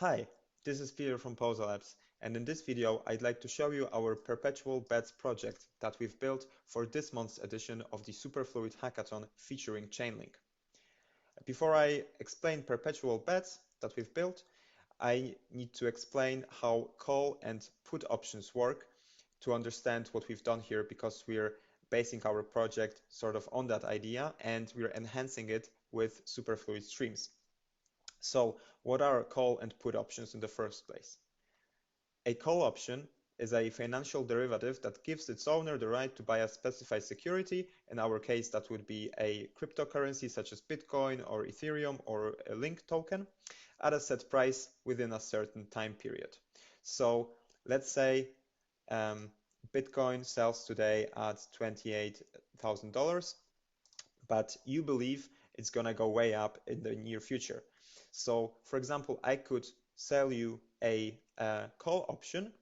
Hi, this is Peter from Posa Labs, and in this video I'd like to show you our Perpetual Bets project that we've built for this month's edition of the Superfluid Hackathon featuring Chainlink. Before I explain Perpetual Bets that we've built, I need to explain how call and put options work to understand what we've done here, because we're basing our project sort of on that idea and we're enhancing it with superfluid streams. So what are call and put options in the first place? A call option is a financial derivative that gives its owner the right to buy a specified security. In our case, that would be a cryptocurrency such as Bitcoin or Ethereum or a Link token at a set price within a certain time period. So let's say um, Bitcoin sells today at $28,000, but you believe it's going to go way up in the near future. So, for example, I could sell you a call option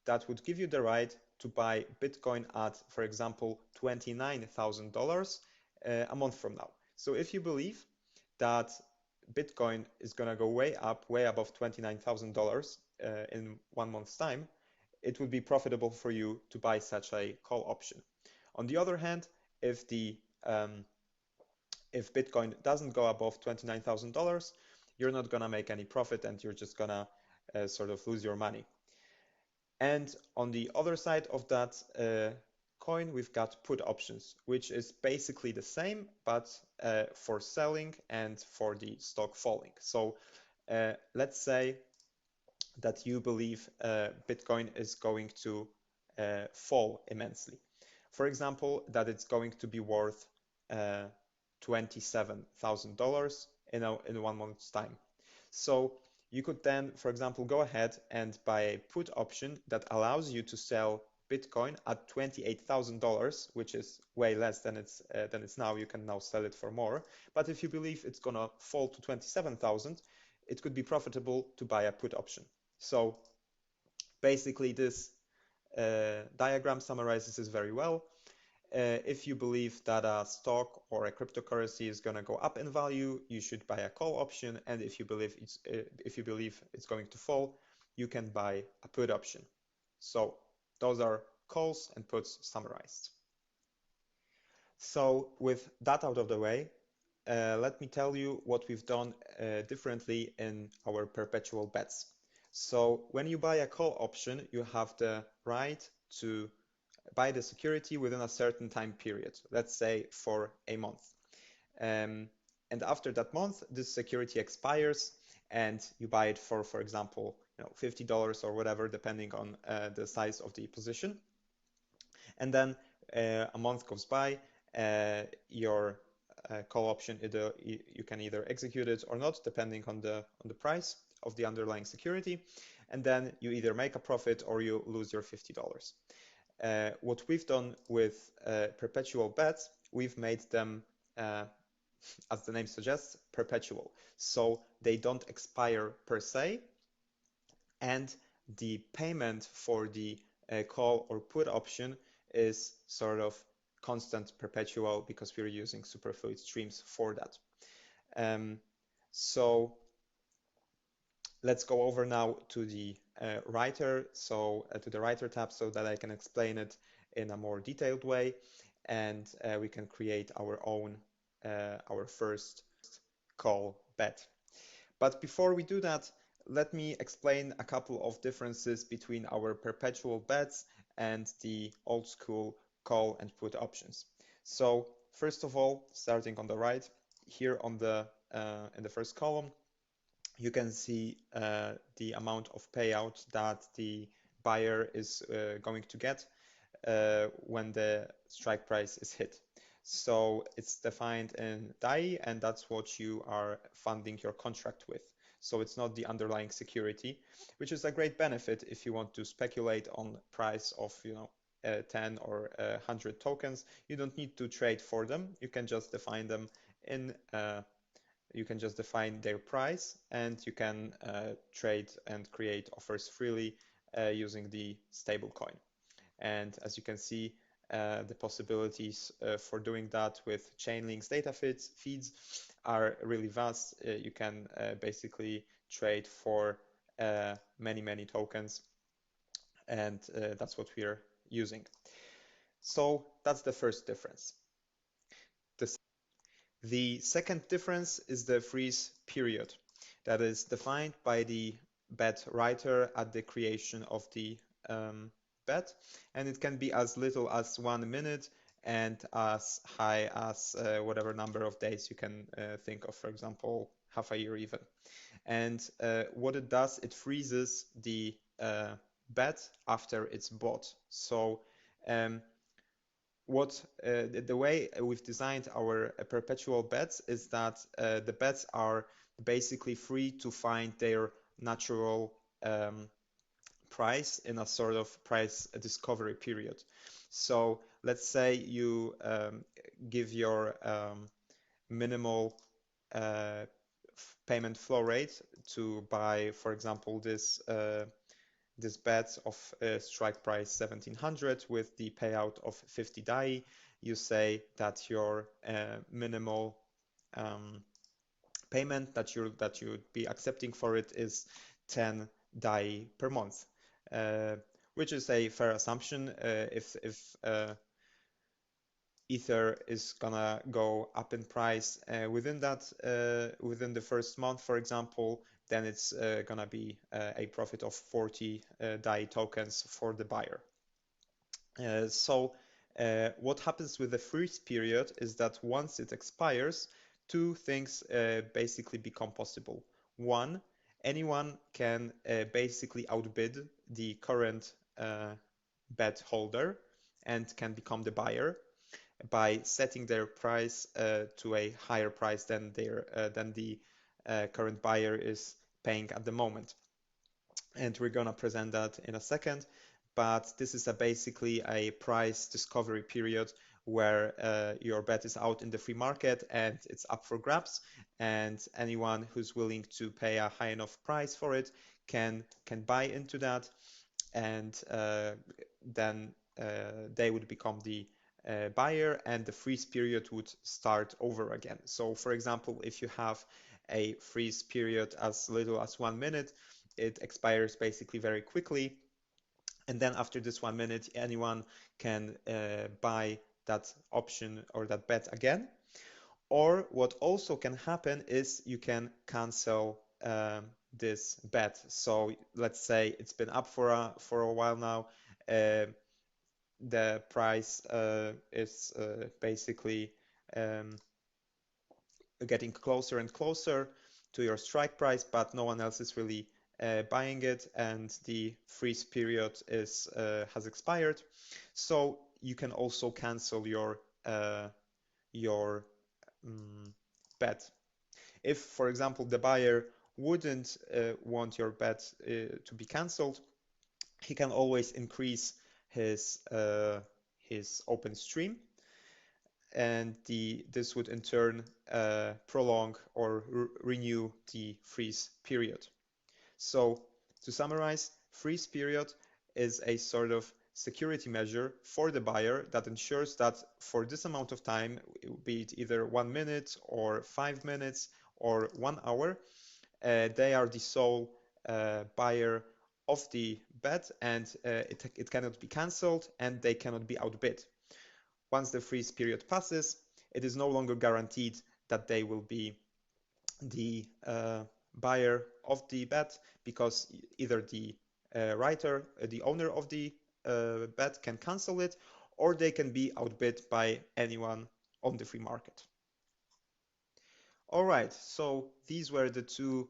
that would give you the right to buy Bitcoin at, for example, $29,000 a month from now. So if you believe that Bitcoin is going to go way up, way above $29,000 in 1 month's time, it would be profitable for you to buy such a call option. On the other hand, if the if Bitcoin doesn't go above $29,000, you're not gonna make any profit and you're just gonna sort of lose your money. And on the other side of that coin, we've got put options, which is basically the same, but for selling and for the stock falling. So let's say that you believe Bitcoin is going to fall immensely. For example, that it's going to be worth $27,000 in 1 month's time. So you could then, for example, go ahead and buy a put option that allows you to sell Bitcoin at $28,000, which is way less than it's now. You can now sell it for more. But if you believe it's gonna fall to 27,000, it could be profitable to buy a put option. So basically, this diagram summarizes this very well. If you believe that a stock or a cryptocurrency is going to go up in value, you should buy a call option, and if you believe it's going to fall, you can buy a put option. So those are calls and puts summarized. So with that out of the way, let me tell you what we've done differently in our perpetual bets. So when you buy a call option, you have the right to buy the security within a certain time period, let's say for a month. And after that month, this security expires and you buy it for example, $50 or whatever, depending on the size of the position. And then a month goes by, your call option, you can either execute it or not, depending on the price of the underlying security. And then you either make a profit or you lose your $50. What we've done with perpetual bets, we've made them, as the name suggests, perpetual. So they don't expire per se, and the payment for the call or put option is sort of constant perpetual because we're using superfluid streams for that. So let's go over now to the writer, to the writer tab, so that I can explain it in a more detailed way, and we can create our first call bet. But before we do that, let me explain a couple of differences between our perpetual bets and the old school call and put options. So first of all, starting on the right, here on in the first column, you can see the amount of payout that the buyer is going to get when the strike price is hit. So it's defined in DAI, and that's what you are funding your contract with. So it's not the underlying security, which is a great benefit if you want to speculate on price of 10 or 100 tokens. You don't need to trade for them. You can just define them in you can just define their price, and you can trade and create offers freely using the stablecoin. And as you can see, the possibilities for doing that with Chainlink's data feeds are really vast. You can basically trade for many tokens, and that's what we're using. So that's the first difference. The, the second difference is the freeze period that is defined by the bet writer at the creation of the um, bet, and it can be as little as 1 minute and as high as whatever number of days you can think of, for example, half a year even. And what it does, it freezes the bet after it's bought. So um, the way we've designed our perpetual bets is that the bets are basically free to find their natural price in a sort of price discovery period. So let's say you give your minimal uh, payment flow rate to buy, for example, this bet of strike price 1700 with the payout of 50 DAI. You say that your minimal um, payment that you would be accepting for it is 10 DAI per month, uh, which is a fair assumption. If Ether is gonna go up in price within the first month, for example, then it's gonna be a profit of 40 DAI tokens for the buyer. So what happens with the freeze period is that once it expires, two things basically become possible. One, anyone can basically outbid the current bet holder and can become the buyer by setting their price to a higher price than the current buyer is paying at the moment. And we're gonna present that in a second. But this is basically a price discovery period where your bet is out in the free market and it's up for grabs, and anyone who's willing to pay a high enough price for it can buy into that, and then they would become the buyer and the freeze period would start over again. So for example, if you have a freeze period as little as 1 minute, it expires basically very quickly. And then after this 1 minute, anyone can buy that option or that bet again. Or what also can happen is you can cancel this bet. So let's say it's been up for a while now. Uh, the price is basically um, getting closer and closer to your strike price, but no one else is really buying it, and the freeze period is has expired. So you can also cancel your bet. If, for example, the buyer wouldn't want your bet to be cancelled, he can always increase his open stream, and this would in turn prolong or renew the freeze period. So to summarize, freeze period is a sort of security measure for the buyer that ensures that for this amount of time, be it either 1 minute or 5 minutes or 1 hour, they are the sole buyer of the bet, and it cannot be cancelled and they cannot be outbid. Once the freeze period passes, it is no longer guaranteed that they will be the buyer of the bet, because either the the owner of the bet can cancel it, or they can be outbid by anyone on the free market. All right, so these were the two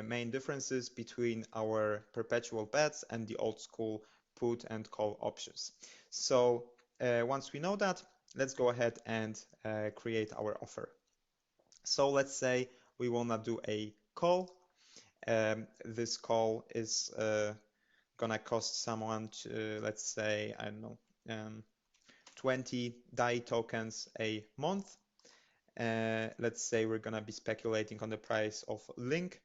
main differences between our perpetual bets and the old school put and call options. So once we know that, let's go ahead and create our offer. So let's say we want to do a call. This call is gonna cost someone to, let's say, I don't know, 20 DAI tokens a month. Let's say we're gonna be speculating on the price of Link,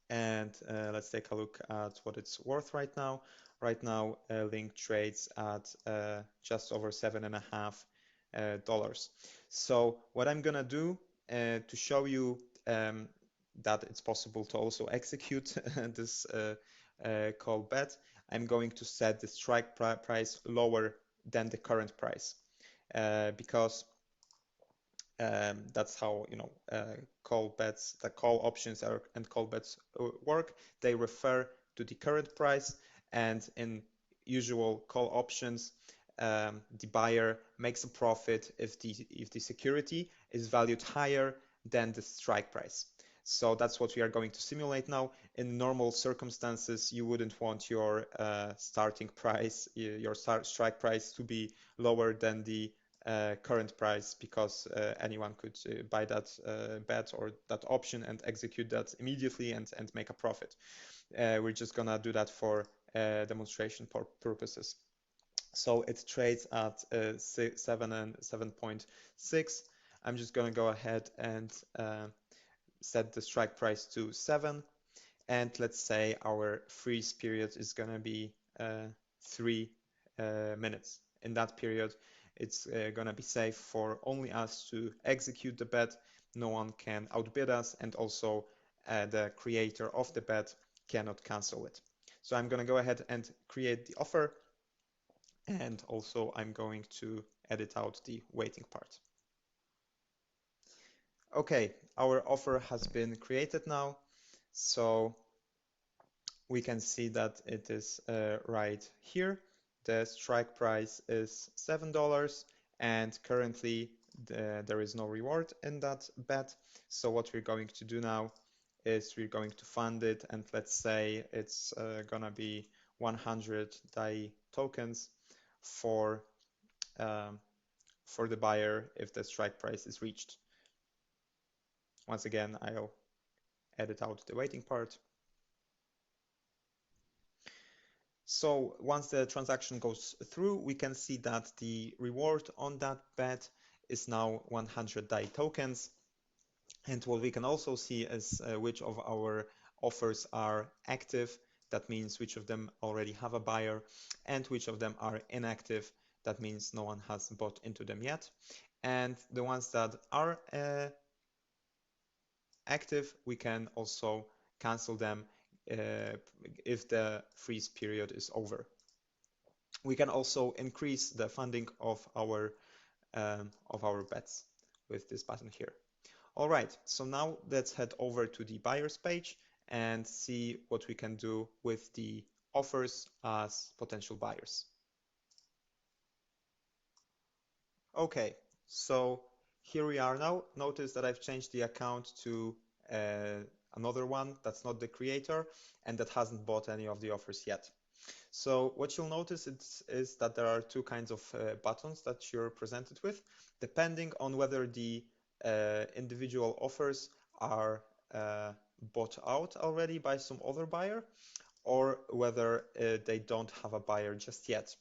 and let's take a look at what it's worth right now. Right now, Link trades at just over $7.50. So what I'm gonna do to show you that it's possible to also execute this call bet, I'm going to set the strike price lower than the current price because that's how call bets, the call options and call bets work. They refer to the current price, and in usual call options, the buyer makes a profit if the security is valued higher than the strike price. So that's what we are going to simulate now. In normal circumstances, you wouldn't want your starting price, your strike price, to be lower than the current price, because anyone could buy that bet or that option and execute that immediately and make a profit. We're just gonna do that for demonstration purposes. So it trades at 7 and 7.6. I'm just gonna go ahead and set the strike price to 7, and let's say our freeze period is gonna be 3 minutes. In that period, it's gonna be safe for only us to execute the bet. No one can outbid us, and also the creator of the bet cannot cancel it. So I'm gonna go ahead and create the offer, and also I'm going to edit out the waiting part. Okay, our offer has been created now, so we can see that it is right here. The strike price is $7, and currently there is no reward in that bet. So what we're going to do now is we're going to fund it, and let's say it's gonna be 100 DAI tokens for um, for the buyer if the strike price is reached. Once again, I'll edit out the waiting part. So once the transaction goes through, we can see that the reward on that bet is now 100 DAI tokens. And what we can also see is which of our offers are active. That means which of them already have a buyer, and which of them are inactive. That means no one has bought into them yet. And the ones that are active, we can also cancel them if the freeze period is over. We can also increase the funding of our bets with this button here. All right, so now let's head over to the buyer's page and see what we can do with the offers as potential buyers. Okay, so here we are now. Notice that I've changed the account to another one that's not the creator and that hasn't bought any of the offers yet. So what you'll notice is that there are two kinds of buttons that you're presented with, depending on whether the individual offers are bought out already by some other buyer, or whether they don't have a buyer just yet.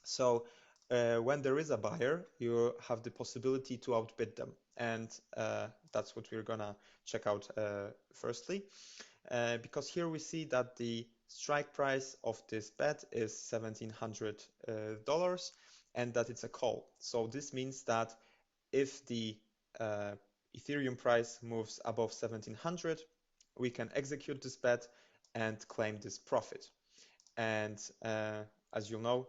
So when there is a buyer, you have the possibility to outbid them, and that's what we're gonna check out firstly. Because here we see that the strike price of this bet is $1,700 and that it's a call. So this means that if the Ethereum price moves above 1700, we can execute this bet and claim this profit. And as you'll know,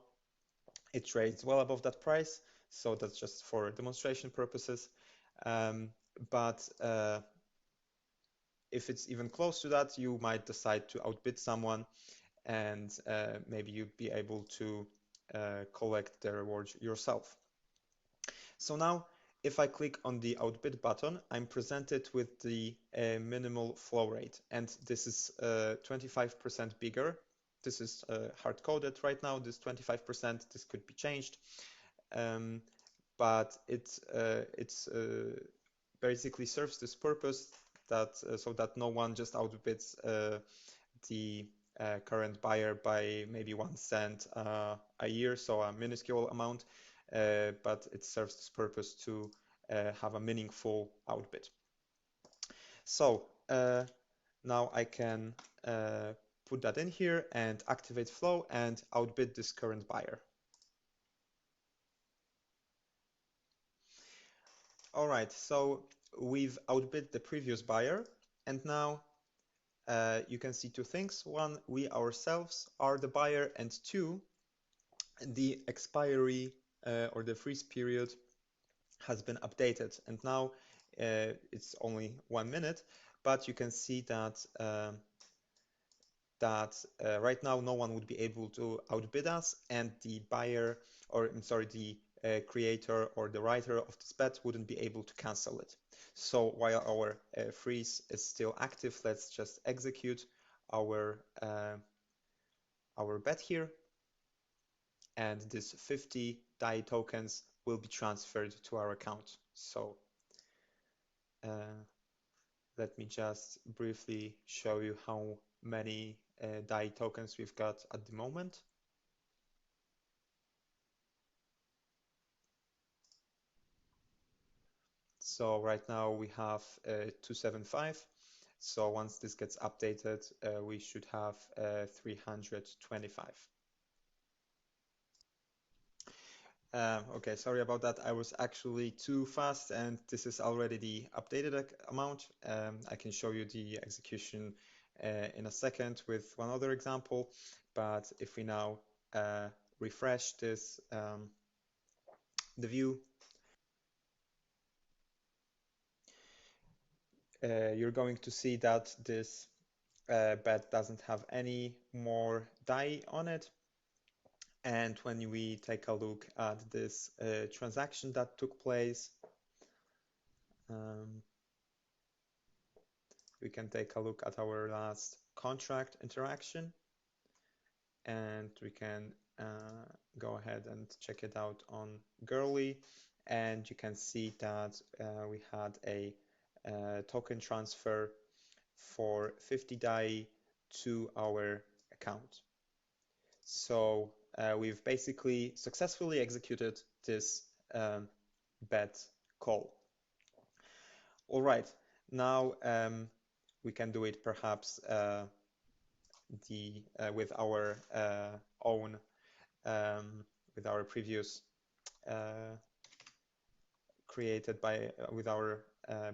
it trades well above that price. So that's just for demonstration purposes. But if it's even close to that, you might decide to outbid someone, and maybe you'd be able to collect the reward yourself. So now, if I click on the outbid button, I'm presented with the minimal flow rate, and this is 25% bigger. This is hard-coded right now, this 25%, this could be changed, but it's basically serves this purpose that so that no one just outbids the current buyer by maybe 1 cent a year, so a minuscule amount, but it serves this purpose to have a meaningful outbid. So now I can put that in here and activate flow and outbid this current buyer. All right, so we've outbid the previous buyer, And now you can see two things. One, we ourselves are the buyer, and two, the expiry or the freeze period has been updated. And now it's only 1 minute, but you can see that right now no one would be able to outbid us, and the buyer, or I'm sorry, the creator or the writer of this bet wouldn't be able to cancel it. So while our freeze is still active, let's just execute our our bet here, and this 50 DAI tokens will be transferred to our account. So uh, let me just briefly show you how many DAI tokens we've got at the moment. So right now we have 275. So once this gets updated, we should have 325. Okay, sorry about that. I was actually too fast, and this is already the updated amount. I can show you the execution in a second with one other example. But if we now refresh this, the view, you're going to see that this bet doesn't have any more DAI on it. And when we take a look at this transaction that took place, um, we can take a look at our last contract interaction, and we can go ahead and check it out on Girly. And you can see that we had a token transfer for 50 DAI to our account. So we've basically successfully executed this bet call. All right, now we can do it perhaps with our own with our previous uh, created by with our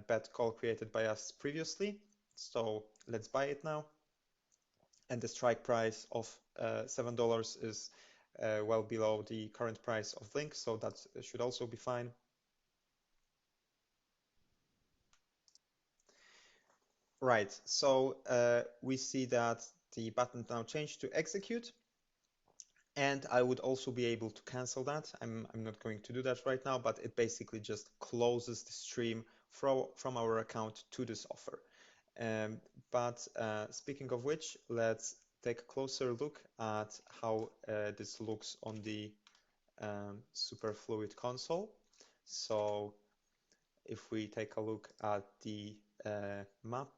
bet call created by us previously. So let's buy it now. And the strike price of $7 is well below the current price of Link, so that should also be fine. Right, so we see that the button now changed to execute, and I would also be able to cancel that. I'm not going to do that right now, but it basically just closes the stream from our account to this offer. But speaking of which, let's take a closer look at how this looks on the Superfluid console. So if we take a look at the map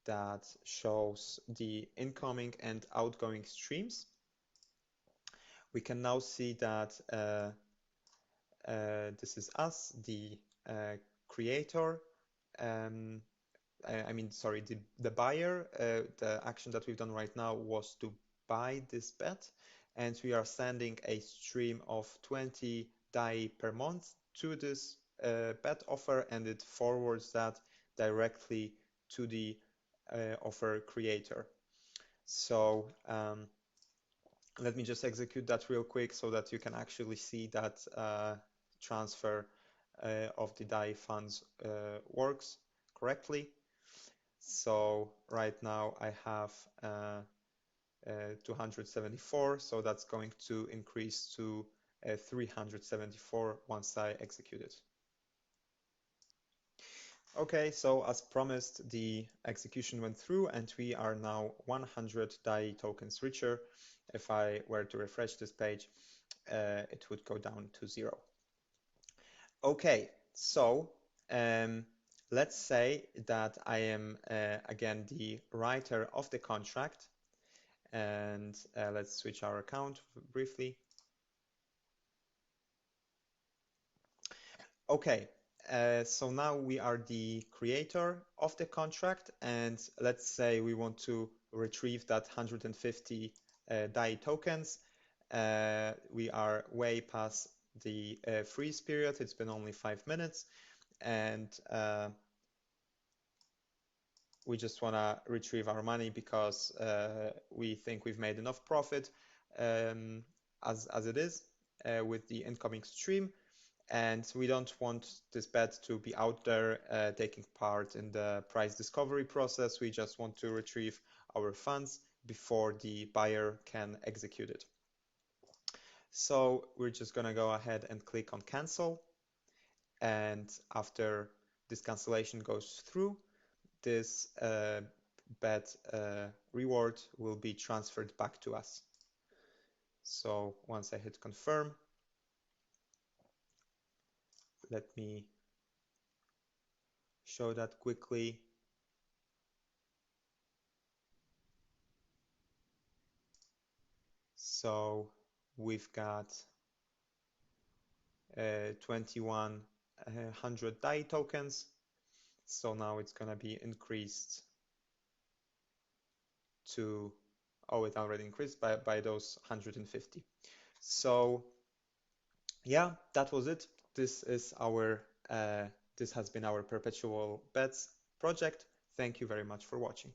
that shows the incoming and outgoing streams, we can now see that this is us, the creator, um, I mean, sorry, the buyer. The action that we've done right now was to buy this bet, and we are sending a stream of 20 DAI per month to this bet offer, and it forwards that directly to the offer creator. So let me just execute that real quick so that you can actually see that transfer of the DAI funds works correctly. So right now I have 274, so that's going to increase to 374 once I execute it. Okay, so as promised, the execution went through and we are now 100 DAI tokens richer. If I were to refresh this page, it would go down to 0. Okay, so let's say that I am again the writer of the contract, and let's switch our account briefly. Okay, so now we are the creator of the contract, and let's say we want to retrieve that 150 DAI tokens. We are way past the freeze period. It's been only 5 minutes, and We just want to retrieve our money because we think we've made enough profit um, as it is with the incoming stream, and we don't want this bet to be out there taking part in the price discovery process. We just want to retrieve our funds before the buyer can execute it. So we're just gonna go ahead and click on cancel, and after this cancellation goes through, this bet reward will be transferred back to us. So once I hit confirm, let me show that quickly. So we've got 2100 DAI tokens. So now it's gonna be increased to, oh, it already increased by those 150. So yeah, that was it. This is our this has been our Perpetual Bets project. Thank you very much for watching.